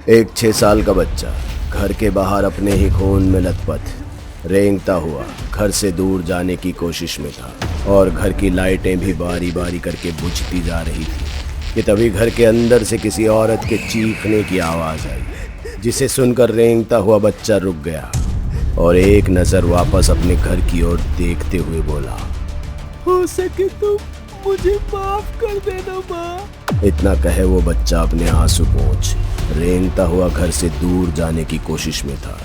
एक 6 साल का बच्चा घर के बाहर अपने ही खून में लथपथ रेंगता हुआ घर से दूर जाने की कोशिश में था और घर की लाइटें भी बारी बारी करके बुझती जा रही थी कि तभी घर के अंदर से किसी औरत के चीखने की आवाज़ आई, जिसे सुनकर रेंगता हुआ बच्चा रुक गया और एक नज़र वापस अपने घर की ओर देखते हुए बोला, हो सके तो मुझे माफ कर देना माँ। इतना कहे वो बच्चा अपने आंसू पोंछ रेंगता हुआ घर से दूर जाने की कोशिश में था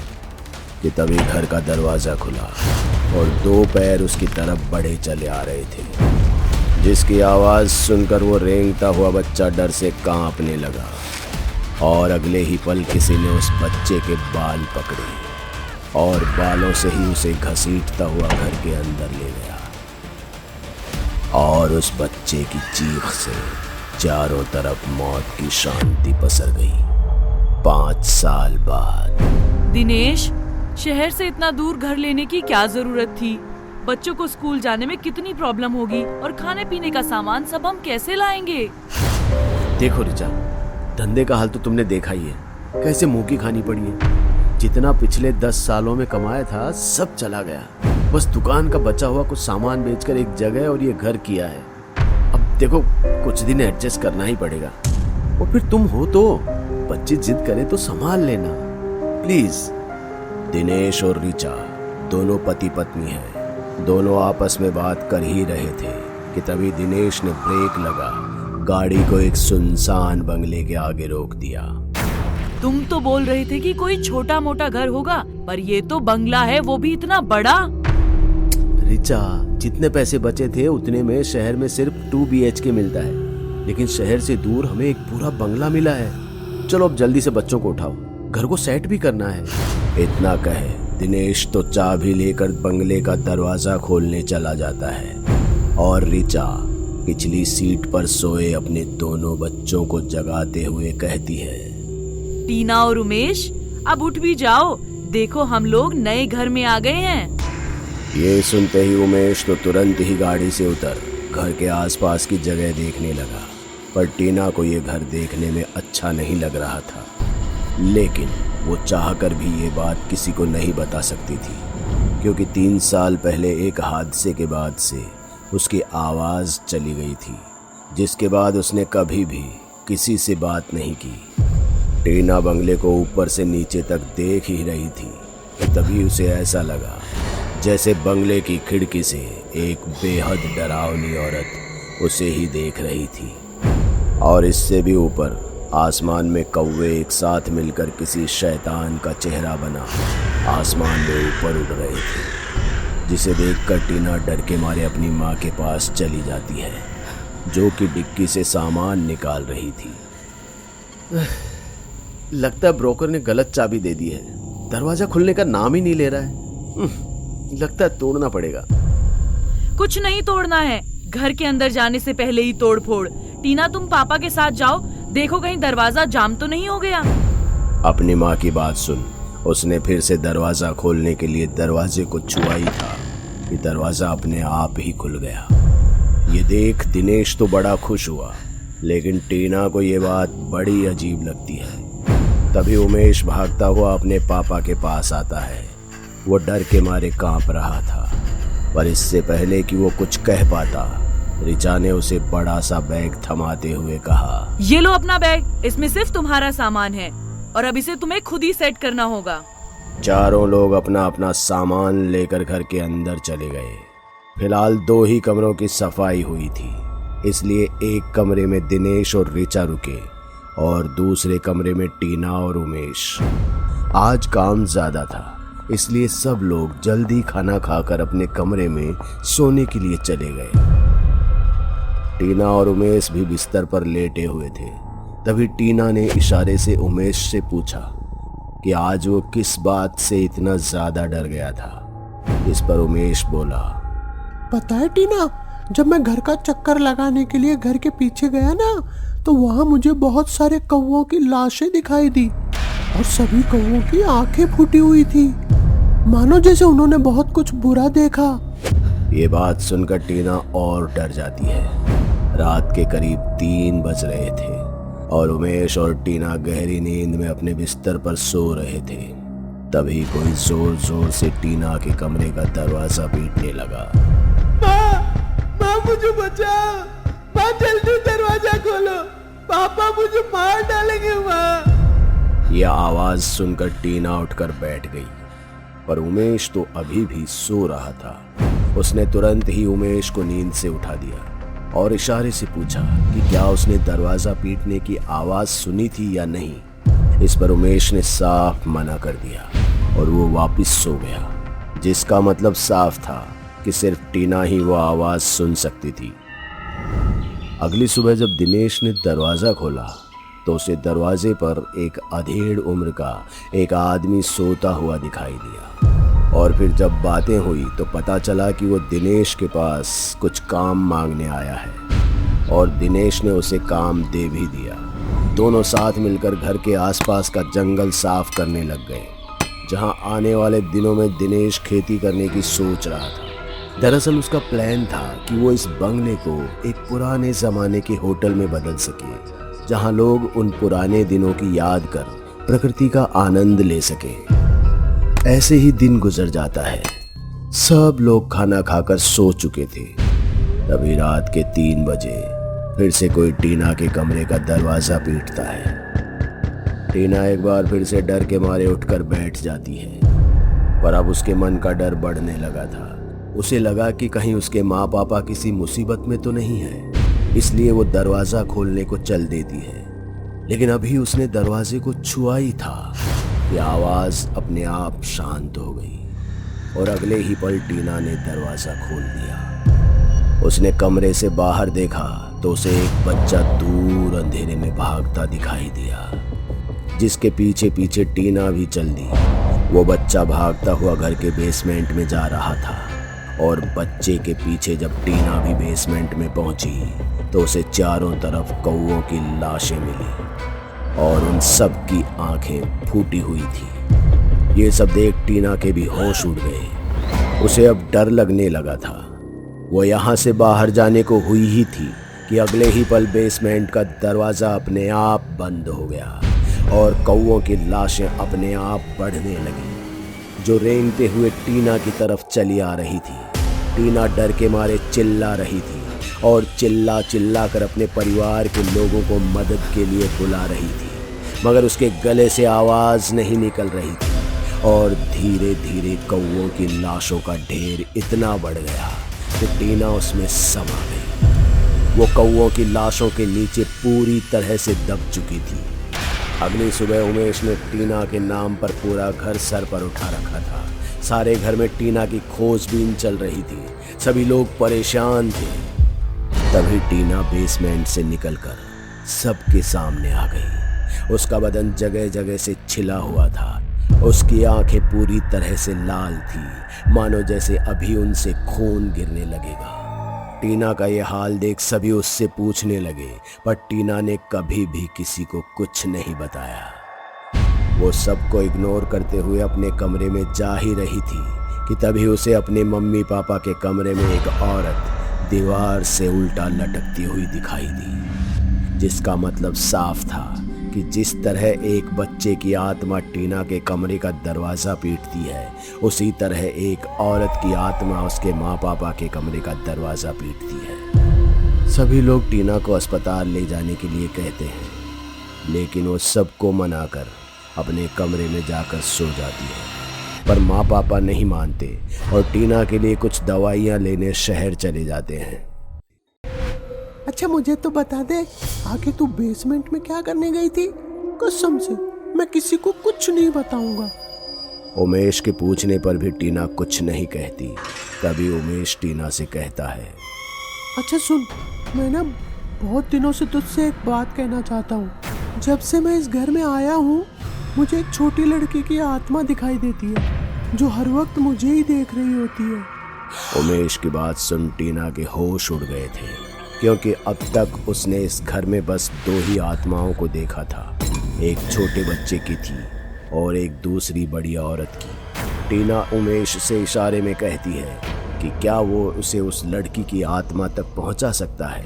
कि तभी घर का दरवाज़ा खुला और 2 पैर उसकी तरफ बढ़े चले आ रहे थे, जिसकी आवाज़ सुनकर वो रेंगता हुआ बच्चा डर से कांपने लगा और अगले ही पल किसी ने उस बच्चे के बाल पकड़े और बालों से ही उसे घसीटता हुआ घर के अंदर ले गया और उस बच्चे की चीख से चारों तरफ मौत की शांति पसर गई। 5 साल बाद। दिनेश, शहर से इतना दूर घर लेने की क्या जरूरत थी? बच्चों को स्कूल जाने में कितनी प्रॉब्लम होगी और खाने पीने का सामान सब हम कैसे लाएंगे? देखो रिचा, धंधे का हाल तो तुमने देखा ही है, कैसे मुंह की खानी पड़ी है। जितना पिछले 10 सालों में कमाया था सब चला गया, बस दुकान का बचा हुआ कुछ सामान बेचकर एक जगह और ये घर किया है। अब देखो कुछ दिन एडजस्ट करना ही पड़ेगा। और फिर तुम हो तो बच्चे जिद करे तो संभाल लेना प्लीज। दिनेश और रिचा दोनों पति पत्नी हैं, दोनों आपस में बात कर ही रहे थे कि तभी दिनेश ने ब्रेक लगा गाड़ी को एक सुनसान बंगले के आगे रोक दिया। तुम तो बोल रहे थे कि कोई छोटा मोटा घर होगा, पर ये तो बंगला है, वो भी इतना बड़ा। रिचा, जितने पैसे बचे थे उतने में शहर में सिर्फ 2 BHK मिलता है, लेकिन शहर से दूर हमें एक पूरा बंगला मिला है। चलो अब जल्दी से बच्चों को उठाओ, घर को सेट भी करना है। इतना कहे दिनेश तो चाबी लेकर बंगले का दरवाजा खोलने चला जाता है और रिचा पिछली सीट पर सोए अपने दोनों बच्चों को जगाते हुए कहती है, टीना और उमेश, अब उठ भी जाओ, देखो हम लोग नए घर में आ गए हैं। ये सुनते ही उमेश तो तुरंत ही गाड़ी से उतर घर के आसपास की जगह देखने लगा, पर टीना को ये घर देखने में अच्छा नहीं लग रहा था, लेकिन वो चाहकर भी ये बात किसी को नहीं बता सकती थी, क्योंकि 3 साल पहले एक हादसे के बाद से उसकी आवाज़ चली गई थी, जिसके बाद उसने कभी भी किसी से बात नहीं की। टीना बंगले को ऊपर से नीचे तक देख ही रही थी कि तभी उसे ऐसा लगा जैसे बंगले की खिड़की से एक बेहद डरावनी औरत उसे ही देख रही थी और इससे भी ऊपर आसमान में कौवे एक साथ मिलकर किसी शैतान का चेहरा बना आसमान में ऊपर उड़ रहे थे, जिसे देखकर टीना डर के मारे अपनी माँ के पास चली जाती है, जो कि डिक्की से सामान निकाल रही थी। लगता है ब्रोकर ने गलत चाबी दे दी है, दरवाजा खुलने का नाम ही नहीं ले रहा है। लगता है तोड़ना पड़ेगा। कुछ नहीं तोड़ना है, घर के अंदर जाने से पहले ही तोड़ फोड़। टीना, तुम पापा के साथ जाओ, देखो कहीं दरवाजा जाम तो नहीं हो गया। अपनी माँ की बात सुन उसने फिर से दरवाजा खोलने के लिए दरवाजे को छुआ ही था कि दरवाजा अपने आप ही खुल गया। ये देख दिनेश तो बड़ा खुश हुआ, लेकिन टीना को ये बात बड़ी अजीब लगती है। तभी उमेश भागता हुआ अपने पापा के पास आता है। वो डर के मारे कांप रहा था, पर इससे पहले कि वो कुछ कह पाता, रिचा ने उसे बड़ा सा बैग थमाते हुए कहा, ये लो अपना बैग, इसमें सिर्फ तुम्हारा सामान है और अब इसे तुम्हें खुद ही सेट करना होगा। चारों लोग अपना अपना सामान लेकर घर के अंदर चले गए। फिलहाल 2 ही कमरों की सफाई हुई थी, इसलिए एक कमरे में दिनेश और रिचा रुके और दूसरे कमरे में टीना और उमेश। आज काम ज्यादा था, इसलिए सब लोग जल्दी खाना खाकर अपने कमरे में सोने के लिए चले गए। टीना और उमेश भी बिस्तर पर लेटे हुए थे। तभी टीना ने इशारे से उमेश से पूछा कि आज वो किस बात से इतना ज्यादा डर गया था। इस पर उमेश बोला, पता है टीना, जब मैं घर का चक्कर लगाने के लिए घर के पीछे गया ना, तो वहाँ मुझे बहुत सारे कौवों की लाशें दिखाई दी और सभी कौवों की आंखें फूटी हुई थी, मानो जैसे उन्होंने बहुत कुछ बुरा देखा। ये बात सुनकर टीना और डर जाती है। रात के करीब 3 बज रहे थे और उमेश और टीना गहरी नींद में अपने बिस्तर पर सो रहे थे। तभी कोई जोर जोर से टीना के कमरे का दरवाजा पीटने लगा। माँ मुझे बचाओ, माँ जल्दी दरवाजा खोलो, पापा मुझे मार डालेंगे माँ। यह आवाज सुनकर टीना उठकर बैठ गई, पर उमेश तो अभी भी सो रहा था। उसने तुरंत ही उमेश को नींद से उठा दिया और इशारे से पूछा कि क्या उसने दरवाजा पीटने की आवाज सुनी थी या नहीं। इस पर उमेश ने साफ मना कर दिया और वो वापस सो गया, जिसका मतलब साफ था कि सिर्फ टीना ही वो आवाज सुन सकती थी। अगली सुबह जब दिनेश ने दरवाजा खोला तो उसे दरवाजे पर एक अधेड़ उम्र का एक आदमी सोता हुआ दिखाई दिया। और फिर जब बातें हुई तो पता चला कि वो दिनेश के पास कुछ काम मांगने आया है और दिनेश ने उसे काम दे भी दिया। दोनों साथ मिलकर घर के आसपास का जंगल साफ करने लग गए, जहां आने वाले दिनों में दिनेश खेती करने की सोच रहा था। दरअसल उसका प्लान था कि वो इस बंगले को एक पुराने ज़माने के होटल में बदल सके, जहां लोग उन पुराने दिनों की याद कर प्रकृति का आनंद ले सके। ऐसे ही दिन गुजर जाता है। सब लोग खाना खाकर सो चुके थे। तभी रात के 3 बजे फिर से कोई टीना के कमरे का दरवाजा पीटता है। टीना एक बार फिर से डर के मारे उठकर बैठ जाती है, पर अब उसके मन का डर बढ़ने लगा था। उसे लगा कि कहीं उसके माँ पापा किसी मुसीबत में तो नहीं है, इसलिए वो दरवाजा खोलने को चल देती है। लेकिन अभी उसने दरवाजे को छुआ ही था कि आवाज अपने आप शांत हो गई और अगले ही पल टीना ने दरवाजा खोल दिया। उसने कमरे से बाहर देखा तो उसे एक बच्चा दूर अंधेरे में भागता दिखाई दिया, जिसके पीछे पीछे टीना भी चल दी। वो बच्चा भागता हुआ घर के बेसमेंट में जा रहा था और बच्चे के पीछे जब टीना भी बेसमेंट में पहुंची तो उसे चारों तरफ कौवों की लाशें मिली और उन सब की आंखें फूटी हुई थी। ये सब देख टीना के भी होश उड़ गए। उसे अब डर लगने लगा था। वो यहाँ से बाहर जाने को हुई ही थी कि अगले ही पल बेसमेंट का दरवाज़ा अपने आप बंद हो गया और कौवों की लाशें अपने आप बढ़ने लगी, जो रेंगते हुए टीना की तरफ चली आ रही थी। टीना डर के मारे चिल्ला रही थी और चिल्ला चिल्ला कर अपने परिवार के लोगों को मदद के लिए बुला रही थी, मगर उसके गले से आवाज़ नहीं निकल रही थी और धीरे धीरे कौवों की लाशों का ढेर इतना बढ़ गया कि टीना उसमें समा गई। वो कौवों की लाशों के नीचे पूरी तरह से दब चुकी थी। अगली सुबह उमेश ने टीना के नाम पर पूरा घर सर पर उठा रखा था। सारे घर में टीना की खोजबीन चल रही थी। सभी लोग परेशान थे। तभी टीना बेसमेंट से निकलकर सबके सामने आ गई। उसका बदन जगह जगह से छिला हुआ था। उसकी आंखें पूरी तरह से लाल थी, मानो जैसे अभी उनसे खून गिरने लगेगा। टीना का ये हाल देख सभी उससे पूछने लगे, पर टीना ने कभी भी किसी को कुछ नहीं बताया। वो सबको इग्नोर करते हुए अपने कमरे में जा ही रही थी कि तभी उसे अपने मम्मी पापा के कमरे में एक औरत दीवार से उल्टा लटकती हुई दिखाई दी, जिसका मतलब साफ था कि जिस तरह एक बच्चे की आत्मा टीना के कमरे का दरवाज़ा पीटती है, उसी तरह एक औरत की आत्मा उसके माँ पापा के कमरे का दरवाज़ा पीटती है। सभी लोग टीना को अस्पताल ले जाने के लिए कहते हैं, लेकिन वो सबको मनाकर अपने कमरे में जाकर सो जाती है। पर माँ पापा नहीं मानते और टीना के लिए कुछ दवाइयाँ लेने शहर चले जाते हैं। अच्छा मुझे तो बता दे, आगे तू बेसमेंट में क्या करने गई थी? कसम से मैं किसी को कुछ नहीं बताऊंगा। उमेश के पूछने पर भी टीना कुछ नहीं कहती। तभी उमेश टीना से कहता है, अच्छा सुन, मैं ना बहुत दिनों से तुझसे एक बात कहना चाहता हूँ। जब से मैं इस घर में आया हूँ, मुझे एक छोटी लड़की की आत्मा दिखाई देती है, जो हर वक्त मुझे ही देख रही होती है। उमेश की बात सुन टीना के होश उड़ गए थे, क्योंकि अब तक उसने इस घर में बस 2 ही आत्माओं को देखा था। एक छोटे बच्चे की थी और एक दूसरी बड़ी औरत की। टीना उमेश से इशारे में कहती है कि क्या वो उसे उस लड़की की आत्मा तक पहुंचा सकता है।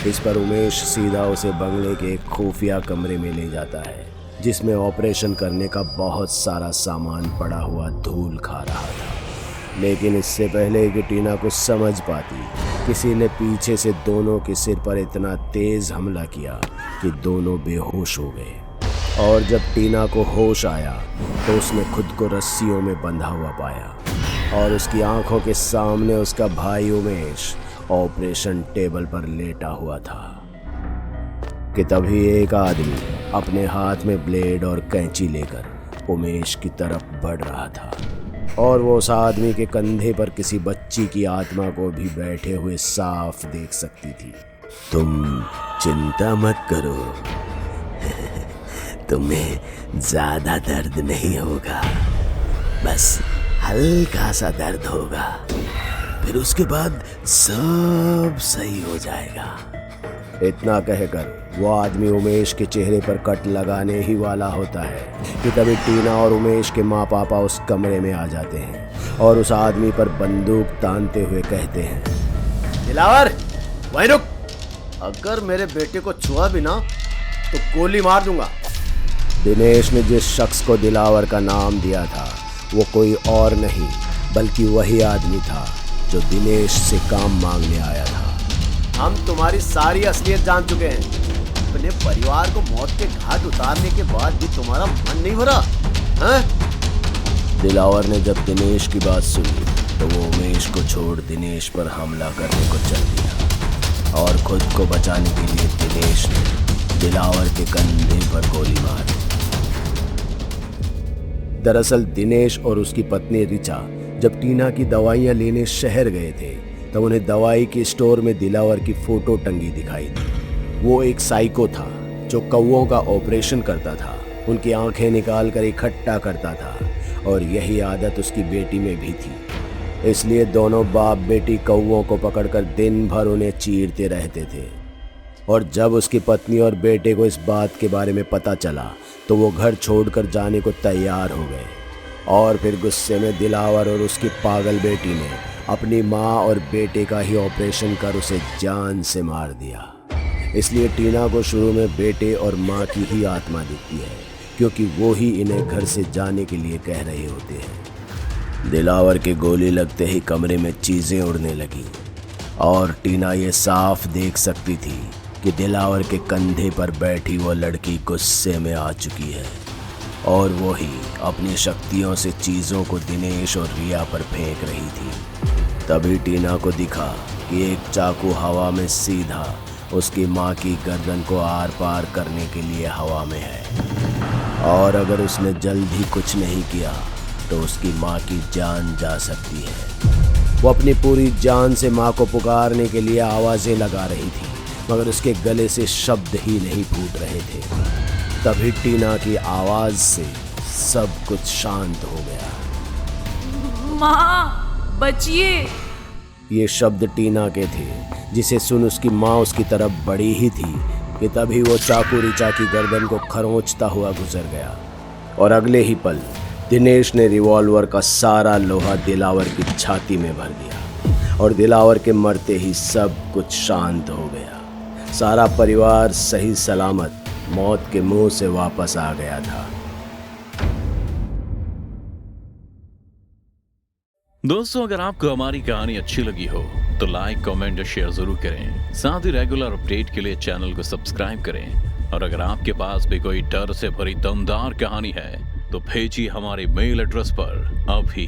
इस पर उमेश सीधा उसे बंगले के एक खुफिया कमरे में ले जाता है, जिसमें ऑपरेशन करने का बहुत सारा सामान पड़ा हुआ धूल खा रहा था। लेकिन इससे पहले कि टीना कुछ समझ पाती, किसी ने पीछे से दोनों के सिर पर इतना तेज हमला किया कि दोनों बेहोश हो गए। और जब टीना को होश आया तो उसने खुद को रस्सियों में बंधा हुआ पाया और उसकी आंखों के सामने उसका भाई उमेश ऑपरेशन टेबल पर लेटा हुआ था कि तभी एक आदमी अपने हाथ में ब्लेड और कैंची लेकर उमेश की तरफ बढ़ रहा था और वो उस आदमी के कंधे पर किसी बच्ची की आत्मा को भी बैठे हुए साफ देख सकती थी। तुम चिंता मत करो, तुम्हें ज्यादा दर्द नहीं होगा, बस हल्का सा दर्द होगा, फिर उसके बाद सब सही हो जाएगा। इतना कहकर वो आदमी उमेश के चेहरे पर कट लगाने ही वाला होता है कि तभी टीना और उमेश के माँ पापा उस कमरे में आ जाते हैं और उस आदमी पर बंदूक तानते हुए कहते हैं, दिलावर वहीं रुक, अगर मेरे बेटे को छुआ भी ना तो गोली मार दूंगा। दिनेश ने जिस शख्स को दिलावर का नाम दिया था वो कोई और नहीं बल्कि वही आदमी था जो दिनेश से काम मांगने आया था। हम तुम्हारी सारी असलियत जान चुके हैं। अपने परिवार को मौत के घाट उतारने के बाद भी तुम्हारा मन नहीं भरा हैं? दिलावर ने जब दिनेश की बात सुनी तो वो उमेश को छोड़ दिनेश पर हमला करने को चल दिया और खुद को बचाने के लिए दिनेश ने दिलावर के कंधे पर गोली मारी। दरअसल दिनेश और उसकी पत्नी रिचा जब टीना की दवाइयां लेने शहर गए थे तब उन्हें दवाई के स्टोर में दिलावर की फोटो टंगी दिखाई दी। वो एक साइको था जो कौवों का ऑपरेशन करता था, उनकी आंखें निकाल कर इकट्ठा करता था और यही आदत उसकी बेटी में भी थी। इसलिए दोनों बाप बेटी कौवों को पकड़कर दिन भर उन्हें चीरते रहते थे। और जब उसकी पत्नी और बेटे को इस बात के बारे में पता चला तो वो घर छोड़कर जाने को तैयार हो गए और फिर गुस्से में दिलावर और उसकी पागल बेटी ने अपनी माँ और बेटे का ही ऑपरेशन कर उसे जान से मार दिया। इसलिए टीना को शुरू में बेटे और माँ की ही आत्मा दिखती है क्योंकि वो ही इन्हें घर से जाने के लिए कह रहे होते हैं। दिलावर के गोली लगते ही कमरे में चीज़ें उड़ने लगी और टीना ये साफ देख सकती थी कि दिलावर के कंधे पर बैठी वो लड़की गुस्से में आ चुकी है और वो ही अपनी शक्तियों से चीज़ों को दिनेश और रिया पर फेंक रही थी। तभी टीना को दिखा कि एक चाकू हवा में सीधा उसकी माँ की गर्दन को आर पार करने के लिए हवा में है और अगर उसने जल्द ही कुछ नहीं किया तो उसकी माँ की जान जा सकती है। वो अपनी पूरी जान से माँ को पुकारने के लिए आवाज़ें लगा रही थी मगर उसके गले से शब्द ही नहीं फूट रहे थे। तभी टीना की आवाज़ से सब कुछ शांत हो गया। माँ बचिए। ये शब्द टीना के थे जिसे सुन उसकी माँ उसकी तरफ बढ़ी ही थी कि तभी वो चाकू रिचा की गर्दन को खरोंचता हुआ गुजर गया और अगले ही पल दिनेश ने रिवॉल्वर का सारा लोहा दिलावर की छाती में भर दिया और दिलावर के मरते ही सब कुछ शांत हो गया। सारा परिवार सही सलामत मौत के मुंह से वापस आ गया था। दोस्तों, अगर आपको हमारी कहानी अच्छी लगी हो तो लाइक, कमेंट और शेयर जरूर करें। साथ ही रेगुलर अपडेट के लिए चैनल को सब्सक्राइब करें और अगर आपके पास भी कोई डर से भरी दमदार कहानी है तो भेजिए हमारे मेल एड्रेस पर अभी।